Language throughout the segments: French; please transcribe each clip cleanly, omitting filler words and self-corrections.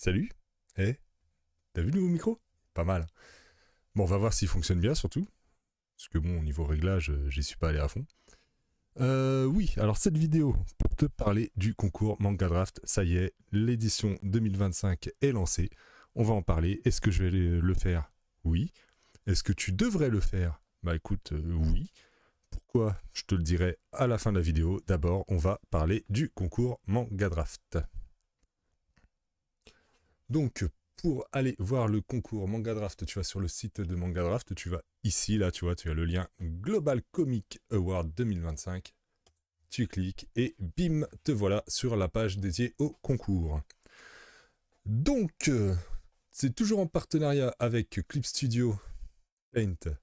Salut. Eh, t'as vu le nouveau micro? Pas mal. Bon, on va voir s'il fonctionne bien surtout. Parce que bon, au niveau réglage, j'y suis pas allé à fond. Oui, alors cette vidéo, pour te parler du concours Manga Draft, ça y est, l'édition 2025 est lancée. On va en parler. Est-ce que je vais le faire? Oui. Est-ce que tu devrais le faire? Bah écoute, oui. Pourquoi? Je te le dirai à la fin de la vidéo. D'abord, on va parler du concours Manga Draft. Donc, pour aller voir le concours Manga Draft, tu vas sur le site de Manga Draft, tu vas ici, là, tu vois, tu as le lien Global Comic Award 2025. Tu cliques et bim, te voilà sur la page dédiée au concours. Donc, c'est toujours en partenariat avec Clip Studio Paint.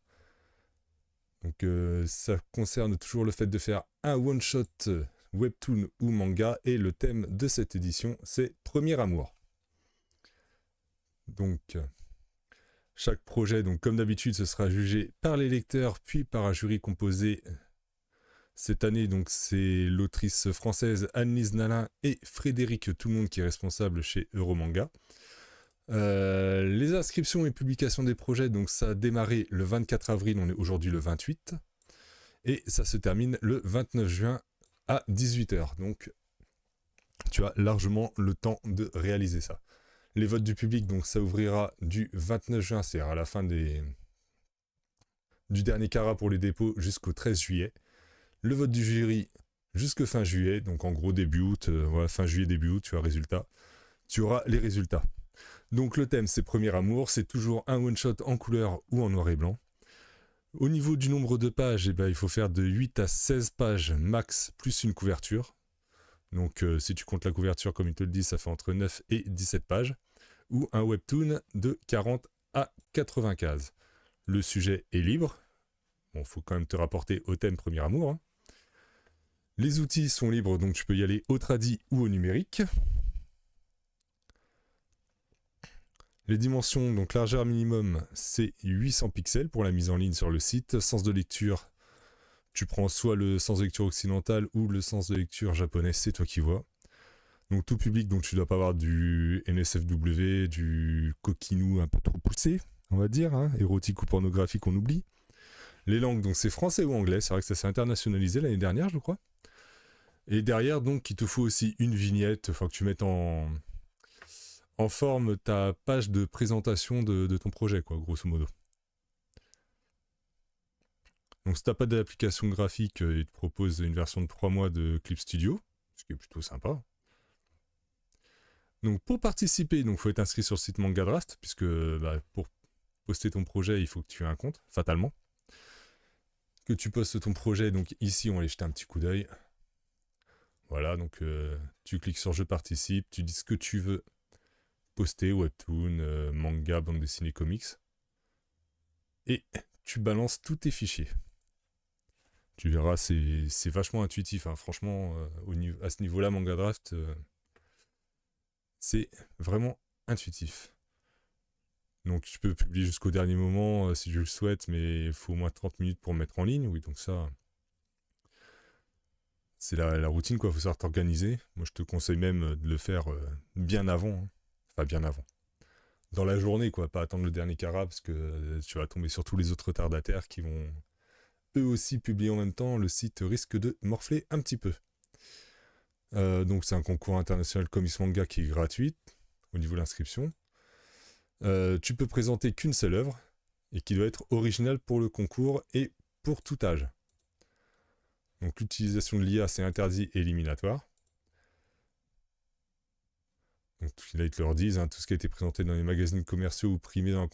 Donc, ça concerne toujours le fait de faire un one-shot webtoon ou manga, et le thème de cette édition, c'est Premier Amour. Donc, chaque projet, donc comme d'habitude, ce sera jugé par les lecteurs, puis par un jury composé. Cette année, donc, c'est l'autrice française Anne-Lise Nalin et Frédéric Tout-le-Monde qui est responsable chez Euromanga. Les inscriptions et publications des projets, donc ça a démarré le 24 avril, on est aujourd'hui le 28, et ça se termine le 29 juin à 18h. Donc, tu as largement le temps de réaliser ça. Les votes du public, donc ça ouvrira du 29 juin, c'est-à-dire à la fin du dernier carat pour les dépôts, jusqu'au 13 juillet. Le vote du jury jusqu'au fin juillet, donc en gros début août, voilà, fin juillet, début août, tu as résultat. Tu auras les résultats. Donc le thème, c'est Premier Amour, c'est toujours un one-shot en couleur ou en noir et blanc. Au niveau du nombre de pages, eh ben, il faut faire de 8 à 16 pages max, plus une couverture. Donc si tu comptes la couverture, comme il te le dit, ça fait entre 9 et 17 pages. Ou un webtoon de 40 à 80 cases. Le sujet est libre. Bon, faut quand même te rapporter au thème Premier Amour. Hein. Les outils sont libres, donc tu peux y aller au tradi ou au numérique. Les dimensions, donc largeur minimum, c'est 800 pixels pour la mise en ligne sur le site. Sens de lecture, tu prends soit le sens de lecture occidental ou le sens de lecture japonais, c'est toi qui vois. Donc tout public, donc tu dois pas avoir du NSFW, du coquinou un peu trop poussé, on va dire, hein, érotique ou pornographique, on oublie. Les langues, donc c'est français ou anglais, c'est vrai que ça s'est internationalisé l'année dernière, je crois. Et derrière, donc, il te faut aussi une vignette, enfin que tu mettes en forme ta page de présentation de ton projet, quoi, grosso modo. Donc si t'as pas d'application graphique, il te propose une version de 3 mois de Clip Studio, ce qui est plutôt sympa. Donc pour participer, il faut être inscrit sur le site Manga Draft, puisque pour poster ton projet, il faut que tu aies un compte, fatalement. Que tu postes ton projet, donc ici on va aller jeter un petit coup d'œil. Voilà, donc tu cliques sur Je participe, tu dis ce que tu veux poster, webtoon, manga, bande dessinée, comics. Et tu balances tous tes fichiers. Tu verras, c'est vachement intuitif, hein. Franchement, à ce niveau-là, Manga Draft, c'est vraiment intuitif. Donc tu peux publier jusqu'au dernier moment si je le souhaite, mais il faut au moins 30 minutes pour mettre en ligne. Oui, donc ça, c'est la routine, quoi. Il faut savoir t'organiser. Moi, je te conseille même de le faire bien avant. Hein. Enfin, bien avant. Dans la journée, quoi. Pas attendre le dernier carat, parce que tu vas tomber sur tous les autres retardataires qui vont eux aussi publier en même temps. Le site risque de morfler un petit peu. Donc c'est un concours international Comics Manga qui est gratuit au niveau de l'inscription. Tu peux présenter qu'une seule œuvre et qui doit être originale pour le concours et pour tout âge. Donc l'utilisation de l'IA, c'est interdit et éliminatoire. Donc là, ils te leur disent, hein, tout ce qui a été présenté dans les magazines commerciaux ou primé dans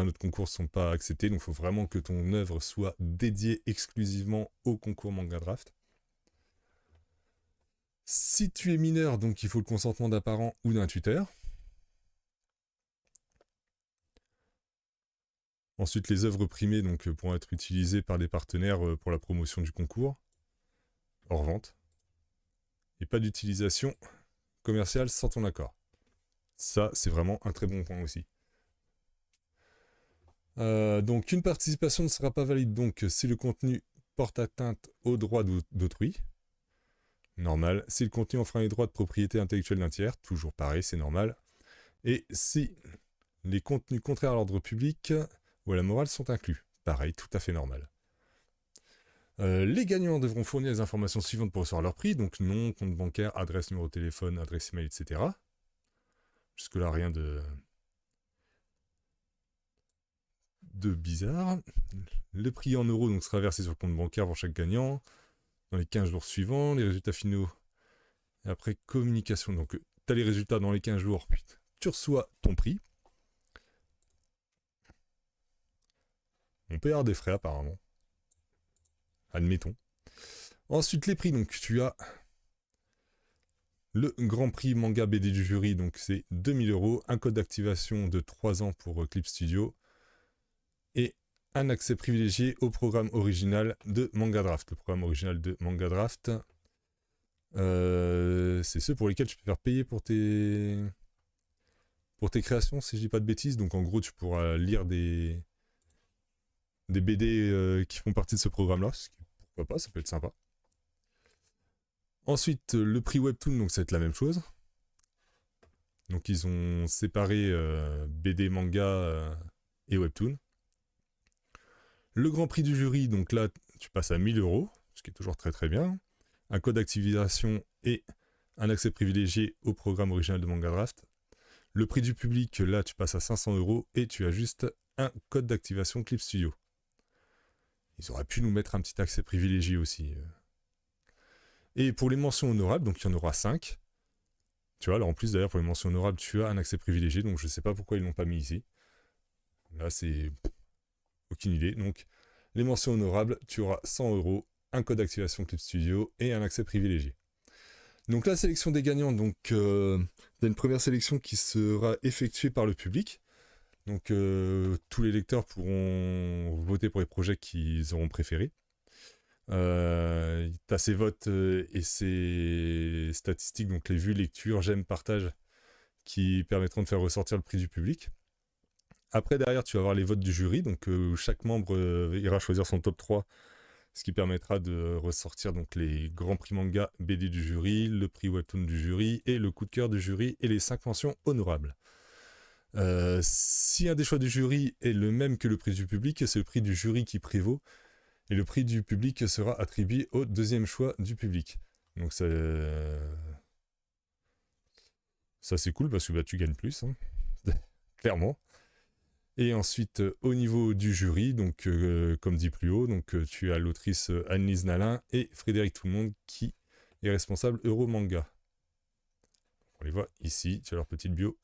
notre concours ne sont pas acceptés. Donc il faut vraiment que ton œuvre soit dédiée exclusivement au concours Manga Draft. Si tu es mineur, donc il faut le consentement d'un parent ou d'un tuteur. Ensuite, les œuvres primées pourront être utilisées par des partenaires pour la promotion du concours, hors vente. Et pas d'utilisation commerciale sans ton accord. Ça, c'est vraiment un très bon point aussi. Donc, une participation ne sera pas valide donc si le contenu porte atteinte aux droits d'autrui. Normal. Si le contenu enfreint les droits de propriété intellectuelle d'un tiers, toujours pareil, c'est normal. Et si les contenus contraires à l'ordre public ou à la morale sont inclus. Pareil, tout à fait normal. Les gagnants devront fournir les informations suivantes pour recevoir leur prix, donc nom, compte bancaire, adresse, numéro de téléphone, adresse email, etc. Jusque-là, rien de bizarre. Le prix en euros donc, sera versé sur le compte bancaire pour chaque gagnant dans les 15 jours suivants. Les résultats finaux, et après communication. Donc, tu as les résultats dans les 15 jours, puis tu reçois ton prix. On peut y avoir des frais apparemment. Admettons. Ensuite, les prix. Donc, tu as le Grand Prix Manga BD du jury, donc c'est 2000 €, un code d'activation de 3 ans pour Clip Studio et un accès privilégié au programme original de Manga Draft. Le programme original de Manga Draft, c'est ceux pour lesquels tu peux faire payer pour tes créations, si je dis pas de bêtises. Donc en gros, tu pourras lire des BD qui font partie de ce programme-là, ce qui, pourquoi pas, ça peut être sympa. Ensuite, le prix Webtoon, donc ça va être la même chose. Donc ils ont séparé BD, manga et Webtoon. Le Grand Prix du jury, donc là, tu passes à 1000 €, ce qui est toujours très très bien. Un code d'activation et un accès privilégié au programme original de Manga Draft. Le prix du public, là, tu passes à 500 € et tu as juste un code d'activation Clip Studio. Ils auraient pu nous mettre un petit accès privilégié aussi. Et pour les mentions honorables, donc il y en aura 5. Tu vois, alors en plus d'ailleurs pour les mentions honorables, tu as un accès privilégié, donc je sais pas pourquoi ils l'ont pas mis ici. Là, c'est aucune idée. Donc les mentions honorables, tu auras 100 €, un code d'activation Clip Studio et un accès privilégié. Donc la sélection des gagnants, donc il y a une première sélection qui sera effectuée par le public. Donc tous les lecteurs pourront voter pour les projets qu'ils auront préférés. Tu as ces votes et ces statistiques, donc les vues, lectures, j'aime, partage, qui permettront de faire ressortir le prix du public. Après, derrière, tu vas avoir les votes du jury, donc chaque membre ira choisir son top 3, ce qui permettra de ressortir donc les grands prix manga BD du jury, le prix webtoon du jury et le coup de cœur du jury et les 5 mentions honorables. Si un des choix du jury est le même que le prix du public, c'est le prix du jury qui prévaut et le prix du public sera attribué au deuxième choix du public. Donc ça c'est cool parce que bah, tu gagnes plus, hein. Clairement. Et ensuite, au niveau du jury, donc comme dit plus haut, donc tu as l'autrice Annelise Nalin et Frédéric Tout-le-Monde qui est responsable Euromanga. On les voit ici, tu as leur petite bio.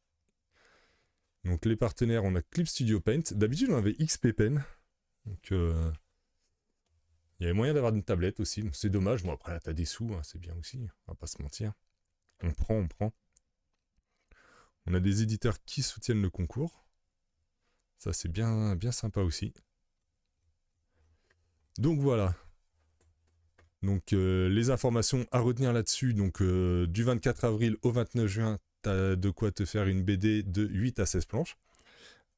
Donc les partenaires, on a Clip Studio Paint. D'habitude, on avait XP Pen. Donc il y avait moyen d'avoir une tablette aussi. Donc c'est dommage. Bon, après là, t'as des sous, hein, c'est bien aussi. On va pas se mentir. On prend. On a des éditeurs qui soutiennent le concours. Ça, c'est bien sympa aussi. Donc voilà. Donc les informations à retenir là-dessus. Donc du 24 avril au 29 juin, t'as de quoi te faire une BD de 8 à 16 planches.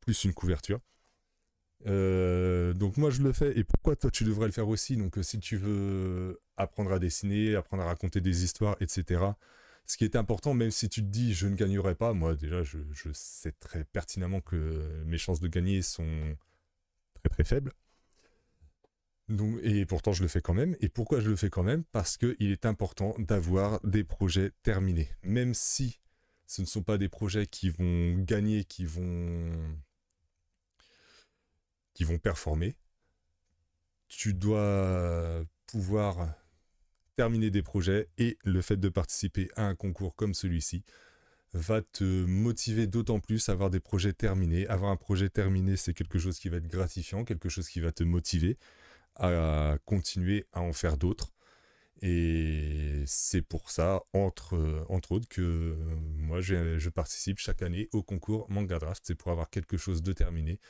Plus une couverture. Donc moi je le fais, et pourquoi toi tu devrais le faire aussi. Donc si tu veux apprendre à dessiner, apprendre à raconter des histoires, etc. Ce qui est important, même si tu te dis je ne gagnerai pas, moi déjà je sais très pertinemment que mes chances de gagner sont très très faibles. Donc, et pourtant je le fais quand même. Et pourquoi je le fais quand même? Parce qu'il est important d'avoir des projets terminés. Même si ce ne sont pas des projets qui vont gagner, qui vont performer, tu dois pouvoir terminer des projets, et le fait de participer à un concours comme celui-ci va te motiver d'autant plus à avoir des projets terminés. Avoir un projet terminé, c'est quelque chose qui va être gratifiant, quelque chose qui va te motiver à continuer à en faire d'autres. Et c'est pour ça, entre autres, que moi je participe chaque année au concours Manga Draft. C'est pour avoir quelque chose de terminé,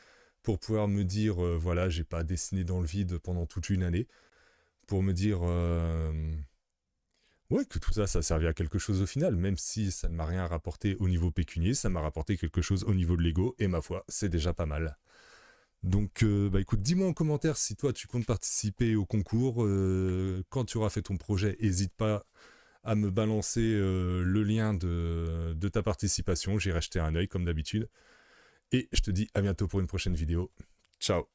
pour pouvoir me dire, voilà, j'ai pas dessiné dans le vide pendant toute une année, pour me dire, ouais, que tout ça, ça servait à quelque chose au final, même si ça ne m'a rien rapporté au niveau pécunier, ça m'a rapporté quelque chose au niveau de l'ego, et ma foi, c'est déjà pas mal. Donc, bah écoute, dis-moi en commentaire si toi tu comptes participer au concours. Quand tu auras fait ton projet, n'hésite pas à me balancer le lien de ta participation. J'irai jeter un œil comme d'habitude. Et je te dis à bientôt pour une prochaine vidéo. Ciao.